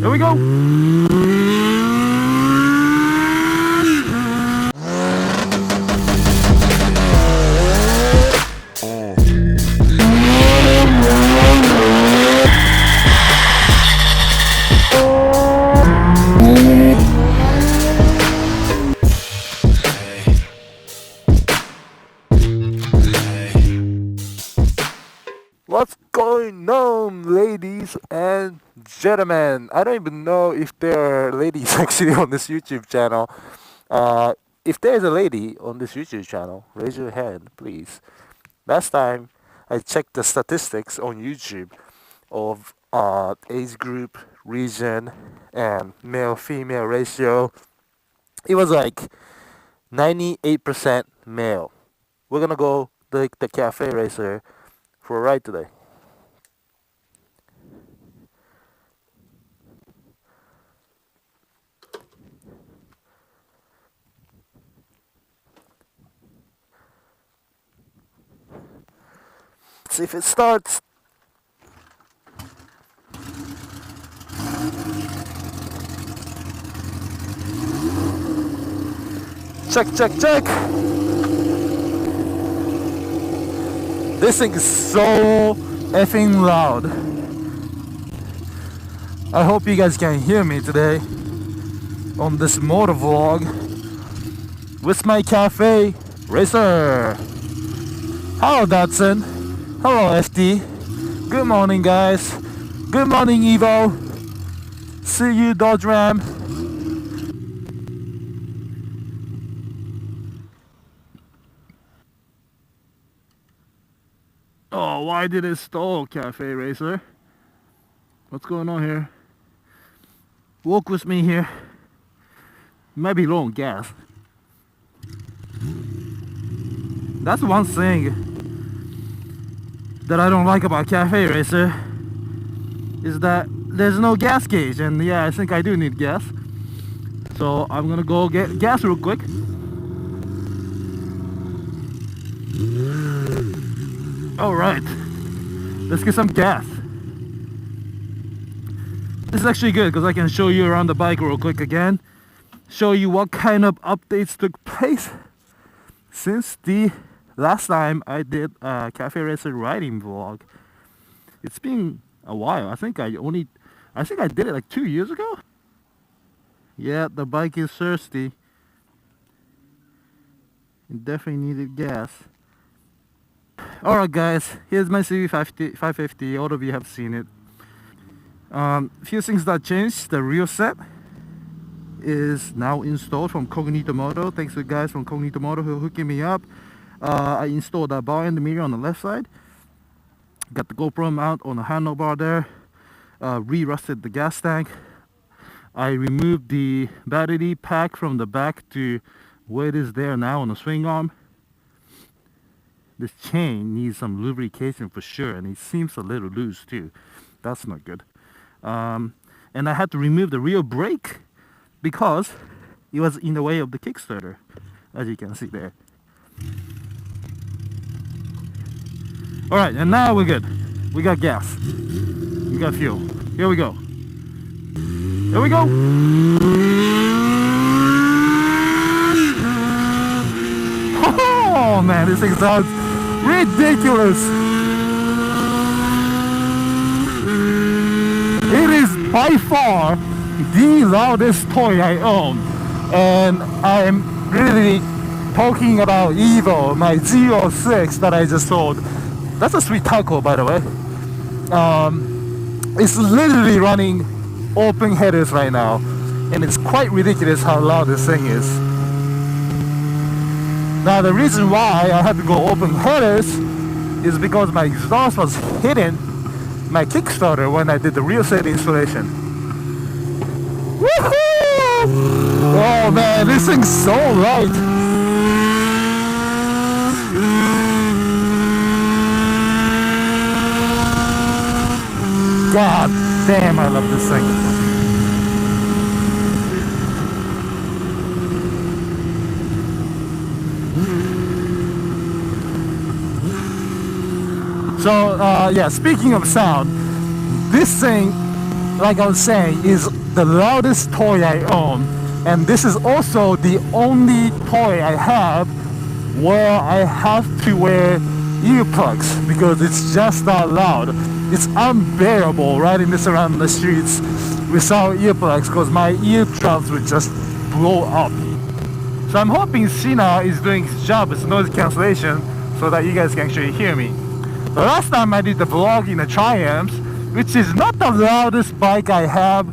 Here we go. What's going on, ladies and gentlemen? I don't even know if there are ladies actually on this YouTube channel. If there's a lady on this YouTube channel, raise your hand, please. Last time I checked the statistics on YouTube of age group, region, and male-female ratio. It was like 98% male. We're gonna go the cafe racer for a ride today. Let's see if it starts. Check, check, check. This thing is so effing loud. I hope you guys can hear me today on this MotoVlog with my cafe racer. Hello Datsun. Hello FD. Good morning guys. Good morning Evo. See you Dodge Ram. Oh, why did it stall, Cafe Racer? What's going on here? Walk with me here. Might be low on gas. That's one thing that I don't like about Cafe Racer is that there's no gas gauge, and yeah, I think I do need gas. So I'm gonna go get gas real quick. Alright, let's get some gas. This is actually good because I can show you around the bike real quick again. Show you what kind of updates took place since the last time I did a Cafe Racer riding vlog. It's been a while. I think I did it like 2 years ago. Yeah, the bike is thirsty. It definitely needed gas. Alright guys, here's my CV550, all of you have seen it. Few things that changed. The rear set is now installed from Cognito Moto. Thanks to the guys from Cognito Moto who are hooking me up. I installed a bar end mirror on the left side. Got the GoPro mount on the handlebar there. Re-rusted the gas tank. I removed the battery pack from the back to where it is there now on the swing arm. This chain needs some lubrication for sure, and it seems a little loose too. That's not good. And I had to remove the rear brake because it was in the way of the Kickstarter, as you can see there. Alright, and now we're good. We got gas. We got fuel. Here we go. Here we go! Oh man, this thing sounds ridiculous! It is by far the loudest toy I own, and I'm really talking about Evo, my Z06 that I just sold. That's a sweet taco, by the way. It's literally running open headers right now, and it's quite ridiculous how loud this thing is. Now the reason why I had to go open headers is because my exhaust was hitting my Kickstarter when I did the rear set installation. Woohoo! Oh man, this thing's so light. God damn, I love this thing. So, yeah, speaking of sound, this thing like I was saying, is the loudest toy I own. And this is also the only toy I have where I have to wear earplugs because it's just that loud. It's unbearable riding this around the streets without earplugs because my eardrums would just blow up. So I'm hoping Sena is doing his job with noise cancellation so that you guys can actually hear me. The last time I did the vlog in the Triumph, which is not the loudest bike I have,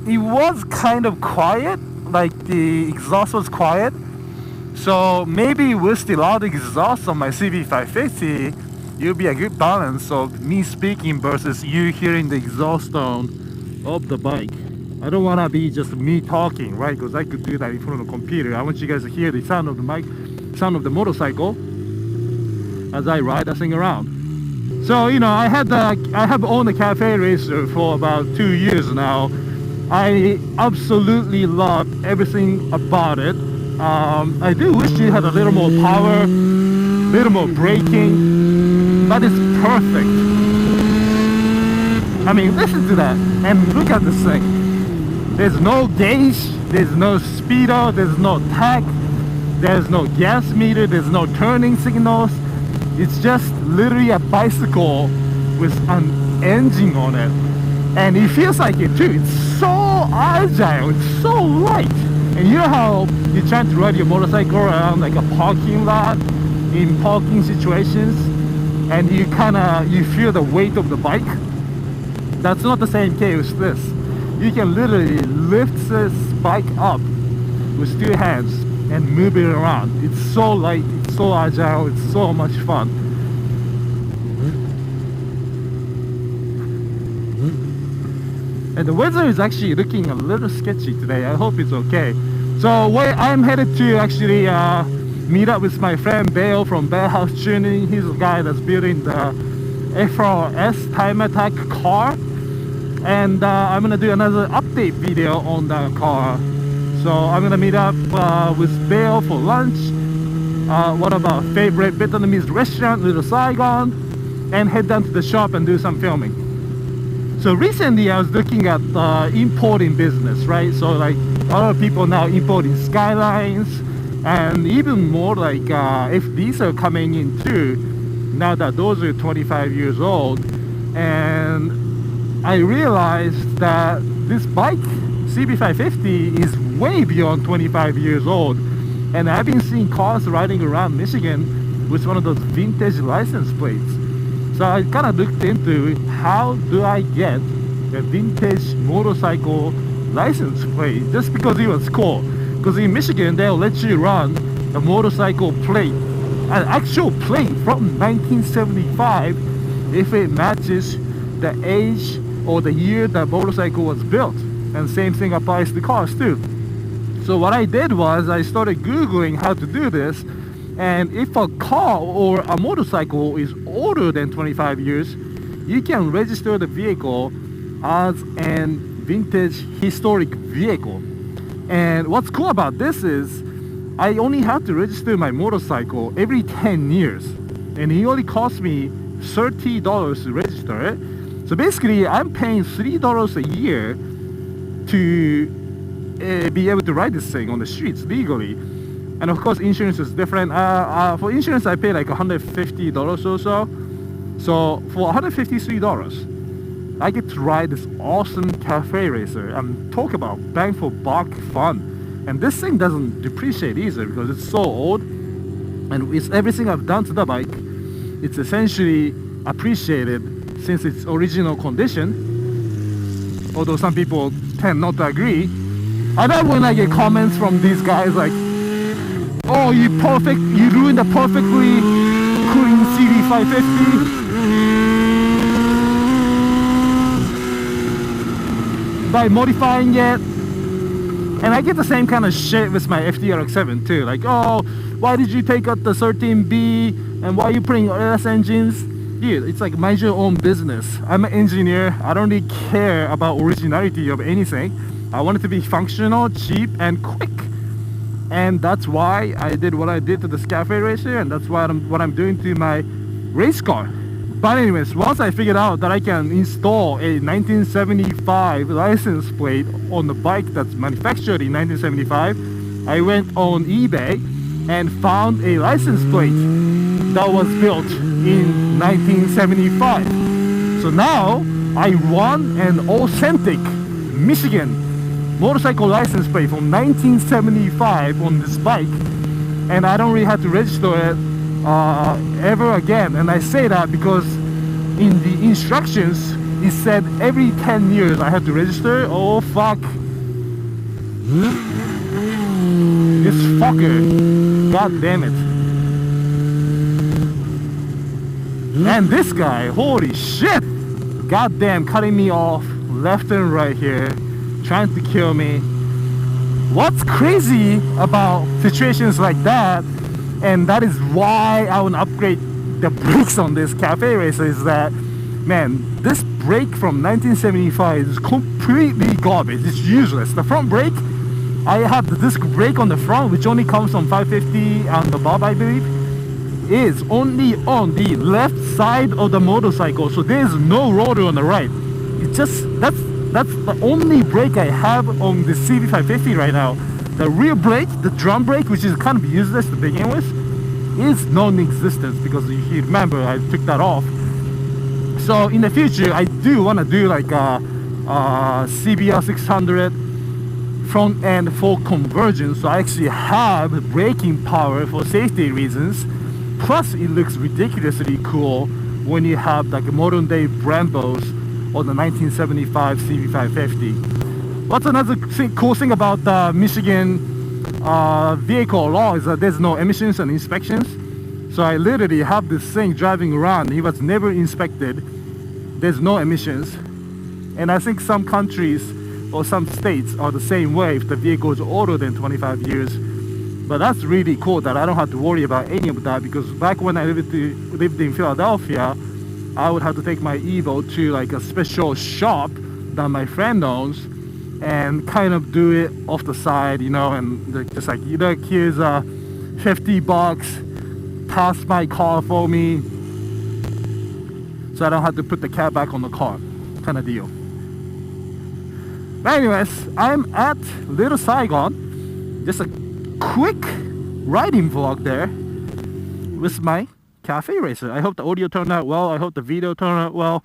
it was kind of quiet, like the exhaust was quiet. So maybe with the loud exhaust on my CB550, it'll be a good balance of me speaking versus you hearing the exhaust tone of the bike. I don't want to be just me talking, right? Because I could do that in front of a computer. I want you guys to hear the sound of the mic, sound of the motorcycle as I ride that thing around. So, you know, I have owned a cafe racer for about 2 years now. I absolutely love everything about it. I do wish it had a little more power, little more braking, but it's perfect. I mean, listen to that and look at this thing. There's no gauge, there's no speedo, there's no tach, there's no gas meter, there's no turning signals. It's just literally a bicycle with an engine on it. And it feels like it too. It's so agile, it's so light. And you know how you're trying to ride your motorcycle around like a parking lot in parking situations and you feel the weight of the bike? That's not the same case with this. You can literally lift this bike up with 2 hands and move it around. It's so light, it's so agile, it's so much fun. And the weather is actually looking a little sketchy today. I hope it's okay. So where I'm headed to actually meet up with my friend Bale from Bale House Tuning. He's the guy that's building the FRS time attack car. And I'm gonna do another update video on the car. So I'm gonna meet up with Bale for lunch. One of our favorite Vietnamese restaurant, Little Saigon, and head down to the shop and do some filming. So recently I was looking at importing business, right? So like a lot of people now importing Skylines, and even more like if these are coming in too, now that those are 25 years old. And I realized that this bike, CB550, is way beyond 25 years old. And I've been seeing cars riding around Michigan with one of those vintage license plates. So I kind of looked into how do I get a vintage motorcycle license plate just because it was cool. Because in Michigan they'll let you run a motorcycle plate, an actual plate from 1975 if it matches the age or the year that motorcycle was built. And same thing applies to cars too. So what I did was I started Googling how to do this. And if a car or a motorcycle is older than 25 years, you can register the vehicle as an vintage historic vehicle. And what's cool about this is I only have to register my motorcycle every 10 years. And it only cost me $30 to register it. So basically I'm paying $3 a year to be able to ride this thing on the streets legally. And of course insurance is different. For insurance I pay like $150 or so. So for $153 I get to ride this awesome cafe racer and talk about bang for buck fun. And this thing doesn't depreciate either because it's so old, and with everything I've done to the bike, it's essentially appreciated since its original condition, although some people tend not to agree. I love when I get comments from these guys like, oh, you ruined a perfectly clean CB550 by modifying it. And I get the same kind of shit with my FDRX7 too, like, oh, why did you take out the 13B and why are you putting LS engines? Dude, it's like mind your own business. I'm an engineer. I don't really care about originality of anything. I want it to be functional, cheap, and quick. And that's why I did what I did to this cafe racer, and that's what I'm doing to my race car. But anyways, once I figured out that I can install a 1975 license plate on the bike that's manufactured in 1975, I went on eBay and found a license plate that was built in 1975. So now I run an authentic Michigan motorcycle license plate from 1975 on this bike, and I don't really have to register it ever again. And I say that because in the instructions it said every 10 years I have to register. Oh fuck, this fucker, god damn it. And this guy, holy shit, goddamn, cutting me off left and right here, trying to kill me. What's crazy about situations like that, and that is why I want to upgrade the brakes on this cafe racer, is that, man, this brake from 1975 is completely garbage. It's useless. The front brake, I have the disc brake on the front, which only comes from 550 on the bob, I believe, is only on the left side of the motorcycle, so there's no rotor on the right. It's just, that's the only brake I have on the CB550 right now. The rear brake, the drum brake, which is kind of useless to begin with, is non-existent because if you remember, I took that off. So in the future, I do want to do like a CBR 600 front end full conversion, so I actually have braking power for safety reasons. Plus it looks ridiculously cool when you have like modern day Brembos on the 1975 CB550. What's another cool thing about the Michigan vehicle law is that there's no emissions and inspections. So I literally have this thing driving around. It was never inspected. There's no emissions. And I think some countries or some states are the same way if the vehicle is older than 25 years. But that's really cool that I don't have to worry about any of that, because back when I lived in Philadelphia, I would have to take my Evo to like a special shop that my friend owns and kind of do it off the side, you know, and just like, look, here's $50, pass my car for me, so I don't have to put the cab back on the car, kind of deal. But anyways, I'm at Little Saigon, just a quick riding vlog there with my cafe racer. I hope the audio turned out well. I hope the video turned out well.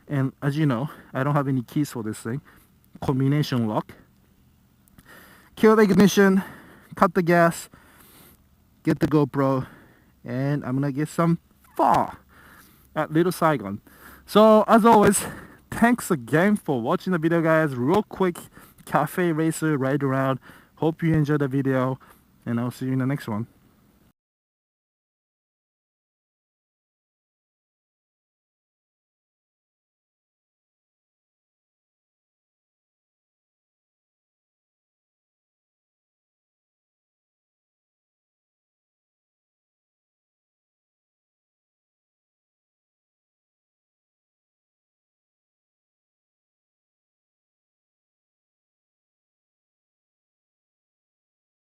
And as you know, I don't have any keys for this thing. Combination lock. Kill the ignition, cut the gas, get the GoPro, and I'm gonna get some pho at Little Saigon. So as always, thanks again for watching the video, guys. Real quick cafe racer ride around. Hope you enjoyed the video, and I'll see you in the next one.